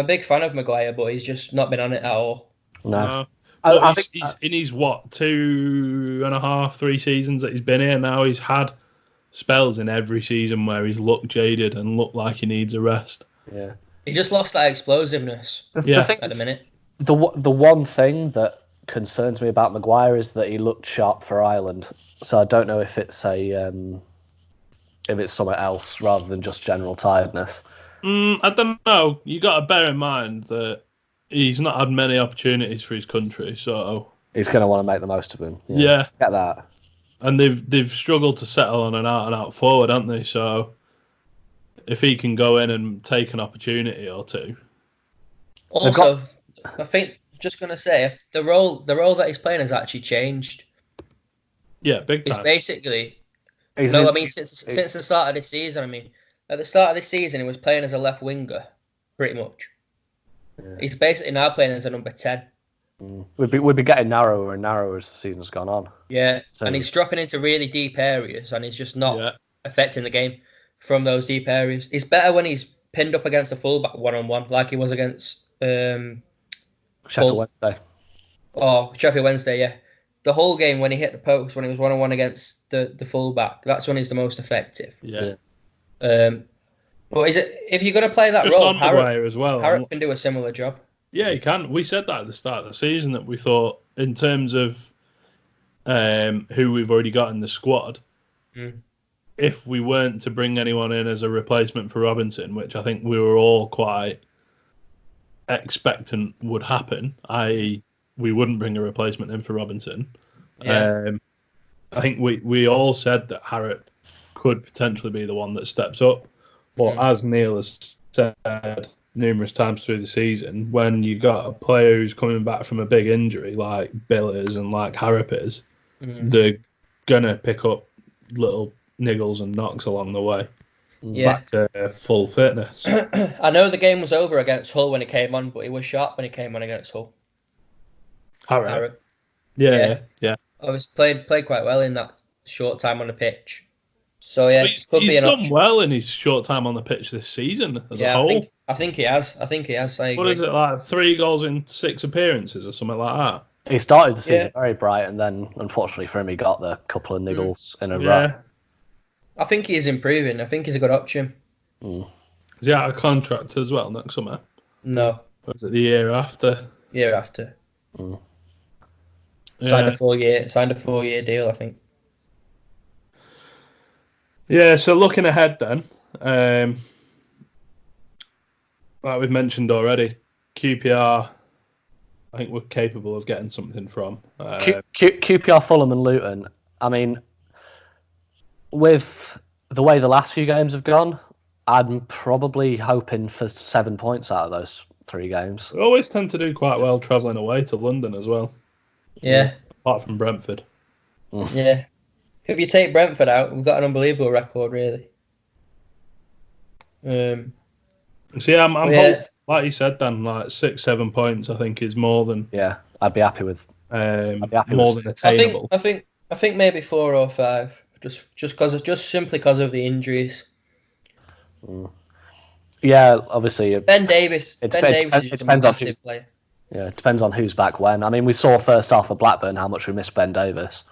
big fan of Maguire, but he's just not been on it at all. No. I think he's in his 2.5, 3 seasons that he's been here now. He's had spells in every season where he's looked jaded and looked like he needs a rest. Yeah. He just lost that explosiveness. At the minute. The one thing that concerns me about Maguire is that he looked sharp for Ireland. So I don't know if it's something else rather than just general tiredness. I don't know. You got to bear in mind that he's not had many opportunities for his country, so he's going to want to make the most of them. Yeah. Get that. And they've struggled to settle on an out forward, haven't they? So if he can go in and take an opportunity or two. Also, I think just going to say if the role that he's playing has actually changed. Yeah, big time. It's basically. Since the start of this season, at the start of this season, he was playing as a left winger, pretty much. Yeah. He's basically now playing as a number 10. We'd be getting narrower and narrower as the season's gone on. Yeah, and he's dropping into really deep areas, and he's just not affecting the game from those deep areas. He's better when he's pinned up against a fullback 1-on-1, like he was against Sheffield Wednesday. Oh, Sheffield Wednesday, yeah. The whole game when he hit the post, when he was 1-on-1 against the fullback, that's when he's the most effective. Yeah. But if you're going to play that just role, on Harrop as well, Harrop can do a similar job. Yeah, he can. We said that at the start of the season that we thought in terms of who we've already got in the squad, if we weren't to bring anyone in as a replacement for Robinson, which I think we were all quite expectant would happen, i.e. we wouldn't bring a replacement in for Robinson. Yeah. I think we all said that Harrop could potentially be the one that steps up. But as Neil has said numerous times through the season, when you got a player who's coming back from a big injury like Bill is and like Harrop is, they're going to pick up little niggles and knocks along the way back to full fitness. I know the game was over against Hull when he came on, but he was sharp when he came on against Hull. Harrop. Yeah. I was played quite well in that short time on the pitch. So yeah, he's done well in his short time on the pitch this season as a whole. I think he has. I agree. What is it, like 3 goals in 6 appearances or something like that? He started the season very bright, and then unfortunately for him, he got the couple of niggles in a row. I think he is improving. I think he's a good option. Is he out of contract as well next summer? No. Or is it the year after? Year after. Signed a 4-year deal, I think. Yeah, so looking ahead then, like we've mentioned already, QPR, I think we're capable of getting something from. QPR, Fulham and Luton, I mean, with the way the last few games have gone, I'm probably hoping for 7 points out of those 3 games. We always tend to do quite well travelling away to London as well. Yeah. Apart from Brentford. Yeah. If you take Brentford out, we've got an unbelievable record, really. See, I'm hoping, like you said, Dan, like 6-7 points, I think, is more than. Yeah, I'd be happy with. More than attainable. I think maybe 4 or 5, just simply because of the injuries. Yeah, obviously. Ben Davies. Ben Davies is a massive player. Yeah, it depends on who's back when. I mean, we saw first half of Blackburn how much we missed Ben Davies.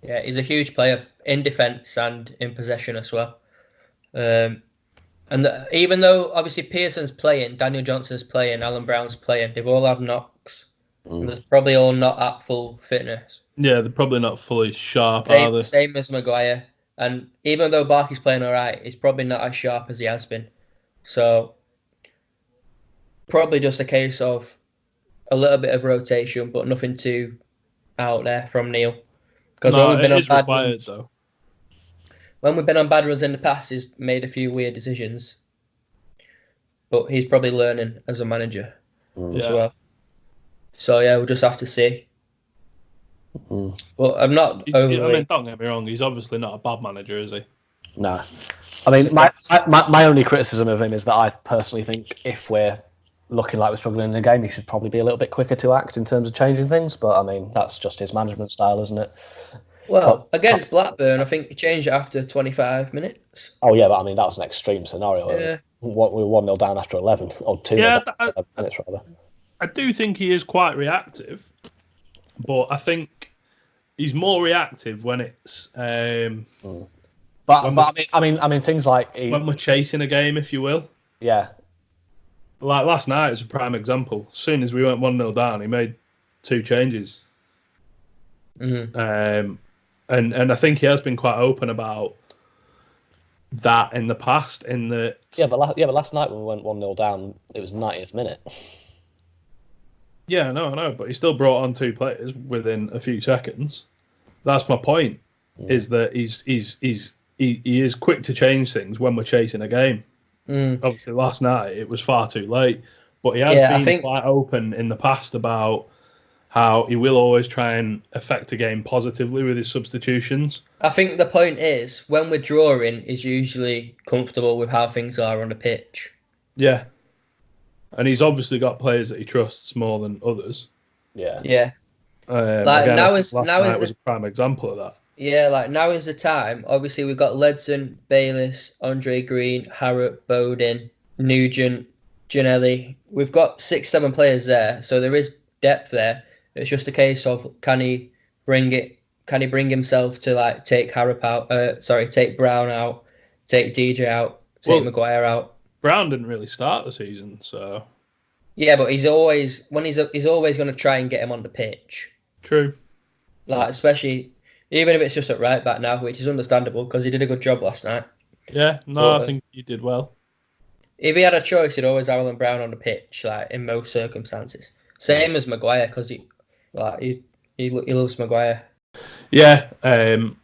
Yeah, he's a huge player in defence and in possession as well. Even though obviously Pearson's playing, Daniel Johnson's playing, Alan Brown's playing, they've all had knocks. They're probably all not at full fitness. Yeah, they're probably not fully sharp, are they? Same as Maguire. And even though Barkley's playing all right, he's probably not as sharp as he has been. So, probably just a case of a little bit of rotation, but nothing too out there from Neil. Because when we've been on bad runs, when we've been on bad runs in the past, he's made a few weird decisions. But he's probably learning as a manager as well. So yeah, we'll just have to see. But I'm not overly... I mean, don't get me wrong, he's obviously not a bad manager, is he? No. I mean, my only criticism of him is that I personally think if we're looking like we're struggling in the game, he should probably be a little bit quicker to act in terms of changing things. But I mean, that's just his management style, isn't it? Well, against Blackburn, I think he changed it after 25 minutes. Oh yeah, but I mean, that was an extreme scenario. Yeah. We were 1-0 down after 11, or 2-0 down after 11 minutes, rather. I do think he is quite reactive, but I think he's more reactive when it's. But I mean things like when we're chasing a game, if you will. Yeah. Like last night is a prime example. As soon as we went 1-0 down, he made 2 changes. And I think he has been quite open about that in the past. But last night when we went 1-0 down, it was 90th minute. Yeah, I know, but he still brought on 2 players within a few seconds. That's my point. Is that he is quick to change things when we're chasing a game. Obviously, last night it was far too late, but he has been quite open in the past about how he will always try and affect a game positively with his substitutions. I think the point is when we're drawing, he's usually comfortable with how things are on the pitch. Yeah. And he's obviously got players that he trusts more than others. Yeah. Yeah. Last night was a prime example of that. Yeah, like now is the time. Obviously, we've got Ledson, Bayliss, Andre Green, Harrop, Bowden, Nugent, Gianelli. We've got 6-7 players there, so there is depth there. It's just a case of can he bring himself to like take Harrop out? Take Brown out, take DJ out, take Maguire out. Brown didn't really start the season, so. Yeah, but he's always going to try and get him on the pitch. True. Like especially. Even if it's just at right back now, which is understandable because he did a good job last night. Yeah, I think he did well. If he had a choice, he'd always have Alan Brown on the pitch, like in most circumstances. Same as Maguire because he loves Maguire. Yeah,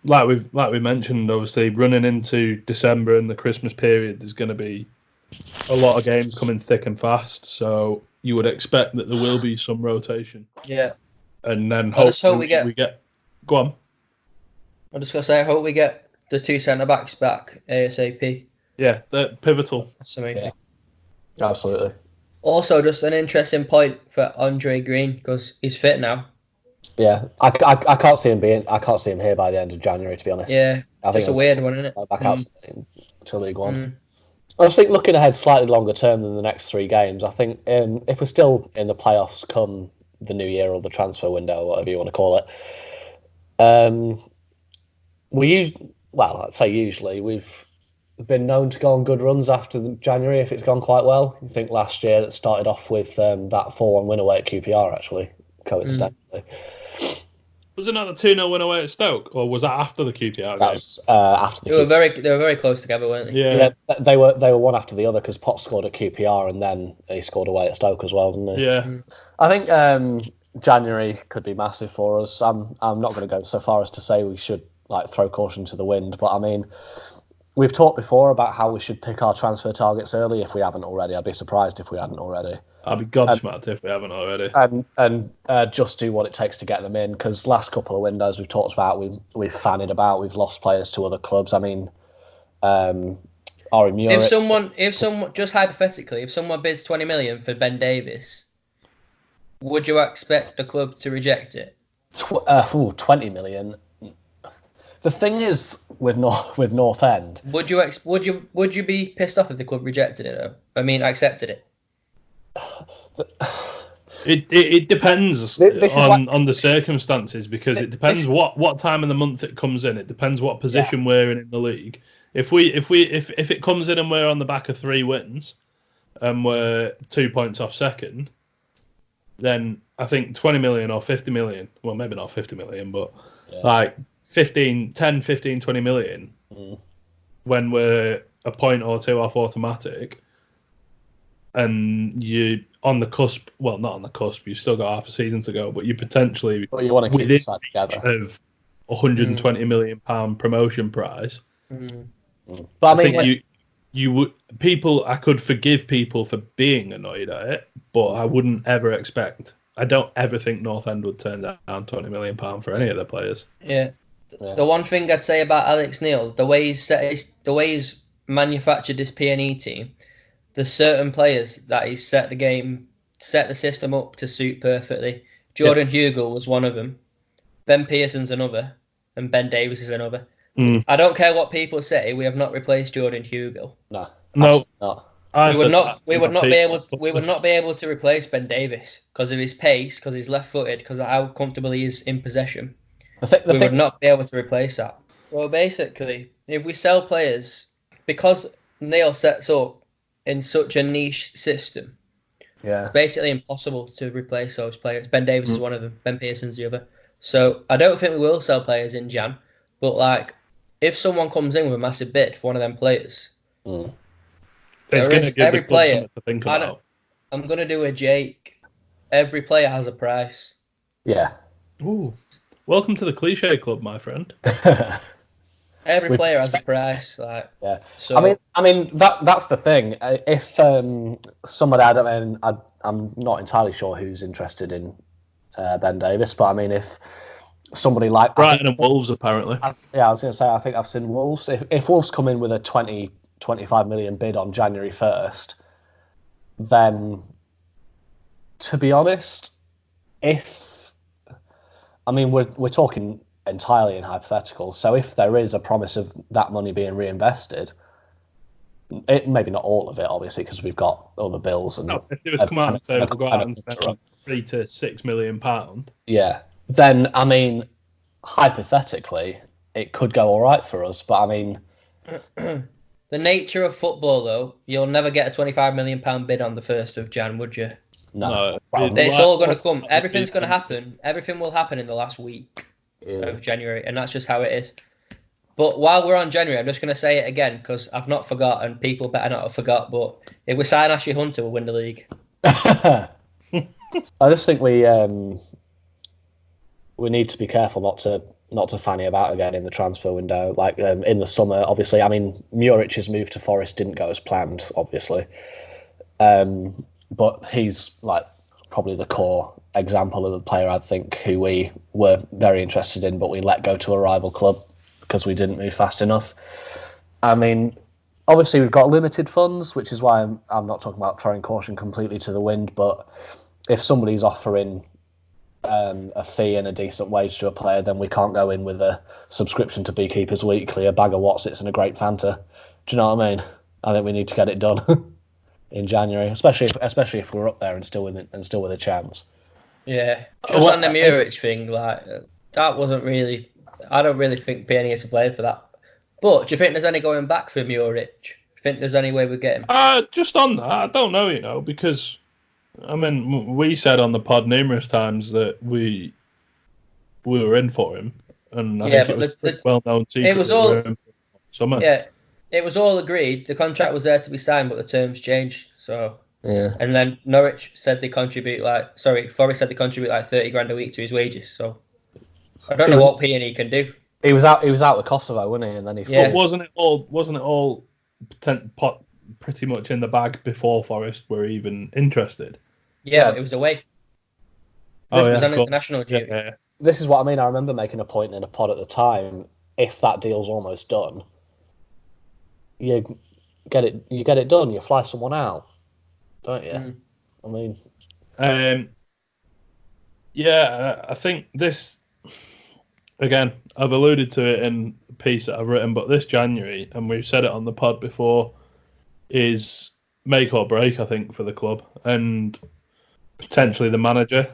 like we mentioned, obviously running into December and the Christmas period, there's going to be a lot of games coming thick and fast. So you would expect that there will be some rotation. Yeah, and then hopefully we get. Go on. I'm just going to say, I hope we get the 2 centre-backs back ASAP. Yeah, they're pivotal. That's amazing. Yeah. Absolutely. Also, just an interesting point for Andre Green, because he's fit now. Yeah, I can't see him here by the end of January, to be honest. Yeah, just a weird one, isn't it? Back out to League One. I think looking ahead slightly longer term than the next 3 games, I think if we're still in the playoffs come the new year or the transfer window, or whatever you want to call it, I'd say usually we've been known to go on good runs after January if it's gone quite well. I think last year that started off with that 4-1 win away at QPR, actually, coincidentally. Was it not the 2-0 win away at Stoke, or was that after the QPR game? That was after. They were very close together, weren't they? Yeah, they were one after the other because Potts scored at QPR and then he scored away at Stoke as well, didn't he? Yeah. I think January could be massive for us. I'm not going to go so far as to say we should throw caution to the wind, but I mean, we've talked before about how we should pick our transfer targets early if we haven't already. I'd be surprised if we hadn't already. I'd be gobsmacked if we haven't already. And just do what it takes to get them in, because last couple of windows we've talked about, we've fanned about, we've lost players to other clubs. I mean, if someone, just hypothetically, if someone bids 20 million for Ben Davis, would you expect the club to reject it? 20 million. The thing is with North End, would you be pissed off if the club rejected it? I mean, accepted it. It depends on the circumstances, because it depends what time of the month it comes in. It depends what position we're in the league. If it comes in and we're on the back of 3 wins and we're 2 points off second, then I think 20 million or 50 million, well, maybe not 50 million, but like 10, 15, 20 million when we're a point or 2 off automatic, and you on the cusp, well, not on the cusp, you've still got half a season to go, but you potentially you want to keep within together of £120 million promotion prize. But I think you would I could forgive people for being annoyed at it, but I wouldn't ever expect. I don't ever think North End would turn down £20 million for any of their players. Yeah. The one thing I'd say about Alex Neil, the way he's manufactured this P&E team, there's certain players that he's set the system up to suit perfectly. Jordan Hugill was one of them. Ben Pearson's another, and Ben Davis is another. I don't care what people say. We have not replaced Jordan Hugill. No. We would not be able to replace Ben Davis because of his pace, because he's left-footed, because of how comfortable he is in possession. We would not be able to replace that. Well, basically, if we sell players, because Neil sets up in such a niche system, it's basically impossible to replace those players. Ben Davis is one of them. Ben Pearson's the other. So I don't think we will sell players in Jan. But like, if someone comes in with a massive bid for one of them players, it's going to give every player something to think about. I'm going to do a Jake. Every player has a price. Yeah. Ooh. Welcome to the cliche club, my friend. Every player has a price, like So I mean that's the thing. If somebody, I'm not entirely sure who's interested in Ben Davis, but I mean if somebody like Brighton and Wolves apparently. I was going to say I think I've seen Wolves. If Wolves come in with a 20-25 million bid on January 1st, then to be honest, we're talking entirely in hypotheticals. So if there is a promise of that money being reinvested, maybe not all of it, obviously, because we've got other bills. And if it was come out and say we'll go out and spend £3 to £6 million. Yeah, then I mean, hypothetically, it could go all right for us. But I mean, the nature of football, though, you'll never get a £25 million bid on the 1st of Jan, would you? No. It's all going to come. Everything's going to happen. Everything will happen in the last week of January, and that's just how it is. But while we're on January, I'm just going to say it again because I've not forgotten. People better not have forgot. But if we sign Ashley Hunter, we'll win the league. I just think we need to be careful not to fanny about again in the transfer window. Like in the summer, obviously. I mean, Murich's move to Forest didn't go as planned, obviously. But he's like probably the core example of the player I think who we were very interested in, but we let go to a rival club because we didn't move fast enough. I mean, obviously we've got limited funds, which is why I'm not talking about throwing caution completely to the wind. But if somebody's offering a fee and a decent wage to a player, then we can't go in with a subscription to Beekeepers Weekly, a bag of Watsits and a great Fanta. Do you know what I mean? I think we need to get it done. In January, especially if we're up there and still with a chance. Yeah, just on the Murich thing, like that wasn't really. I don't really think P&E is to blame for that. But do you think there's any going back for Murich? Do you think there's any way we get him? Just on that, I don't know. Because I mean, we said on the pod numerous times that we were in for him, and I think it was well known secret. It was all summer. Yeah. It was all agreed. The contract was there to be signed, but the terms changed. So and then Forest said they contribute like 30 grand a week to his wages. So I don't know what P&E can do. He was out with Kosovo, wasn't he? And then he. Yeah. But wasn't it all pretty much in the bag before Forest were even interested? Yeah, it was away. It was on international duty. Yeah. This is what I mean. I remember making a point in a pod at the time. If that deal's almost done, you get it done. You fly someone out, don't you? I mean, I think this. Again, I've alluded to it in a piece that I've written, but this January, and we've said it on the pod before, is make or break, I think, for the club and potentially the manager,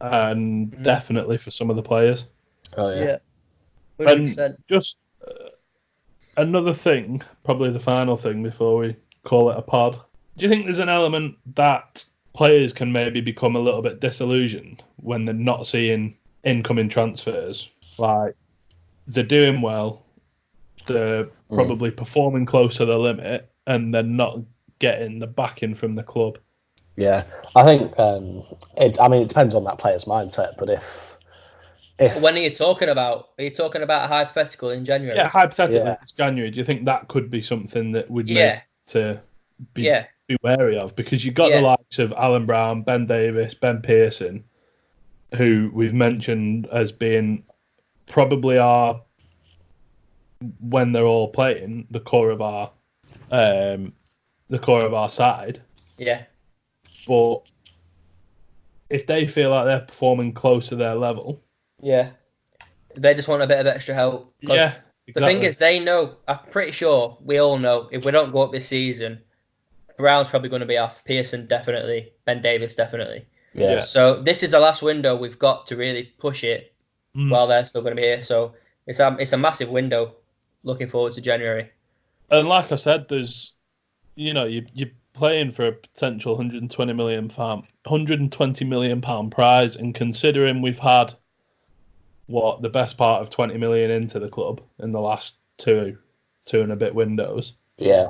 and definitely for some of the players. Oh yeah. 100%. And just another thing, probably the final thing before we call it a pod. Do you think there's an element that players can maybe become a little bit disillusioned when they're not seeing incoming transfers? Like, they're doing well, they're probably performing close to the limit, and they're not getting the backing from the club. Yeah, I think it depends on that player's mindset, but if when are you talking about? Are you talking about a hypothetical in January? Yeah, hypothetically, it's January. Do you think that could be something that would make to be wary of? Because you've got the likes of Alan Brown, Ben Davis, Ben Pearson, who we've mentioned as being probably when they're all playing, the core of our side. Yeah. But if they feel like they're performing close to their level, they just want a bit of extra help. Yeah, exactly. The thing is, they know. I'm pretty sure we all know if we don't go up this season, Brown's probably going to be off. Pearson definitely. Ben Davis definitely. Yeah. So this is the last window we've got to really push it while they're still going to be here. So it's a massive window. Looking forward to January. And like I said, there's, you're playing for a potential £120 million prize, and considering we've had the best part of 20 million into the club in the last two and a bit windows. Yeah.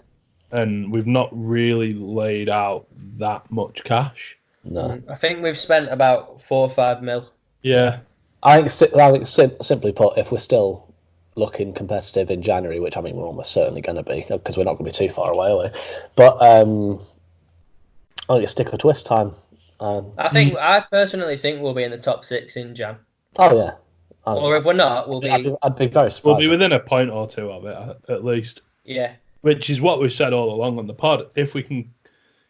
And we've not really laid out that much cash. No. I think we've spent about 4 or 5 mil. Yeah. I think simply put, if we're still looking competitive in January, which we're almost certainly going to be, because we're not going to be too far away, are we? But I think it's stick or twist time. I personally think we'll be in the top 6 in Jan. Oh yeah. Or if we're not, we'll be. I'd be very surprised. We'll be within a point or two of it at least. Yeah. Which is what we've said all along on the pod. If we can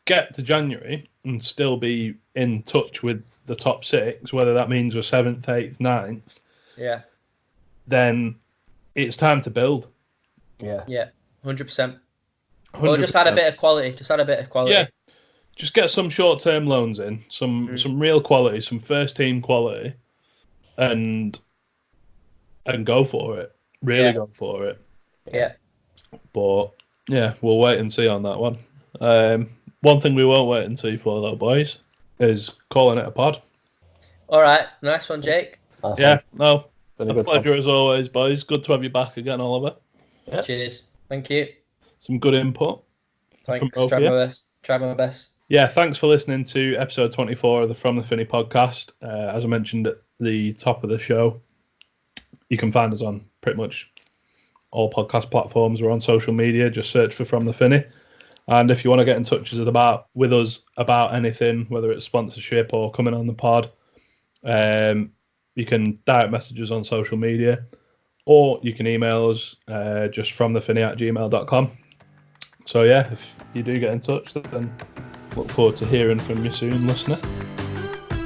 get to January and still be in touch with the top 6, whether that means we're 7th, 8th, 9th, then it's time to build. Yeah. Yeah. 100%. Well, just add a bit of quality. Yeah. Just get some short-term loans in, some real quality, some first-team quality, and go for it. Really go for it. Yeah. But, we'll wait and see on that one. One thing we won't wait and see for, though, boys, is calling it a pod. All right. Nice one, Jake. Nice one. A pleasure as always, boys. Good to have you back again, Oliver. Yeah. Cheers. Thank you. Some good input. Thanks. Try my best. Yeah, thanks for listening to episode 24 of the From the Finney podcast. As I mentioned at the top of the show, you can find us on pretty much all podcast platforms. We're on social media. Just search for From the Finney. And if you want to get in touch with us about anything, whether it's sponsorship or coming on the pod, you can direct message us on social media, or you can email us just fromthefinney@gmail.com. So if you do get in touch, then look forward to hearing from you soon, listener.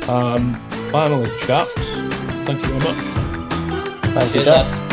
Finally, chaps, thank you very much. Thank you, lads.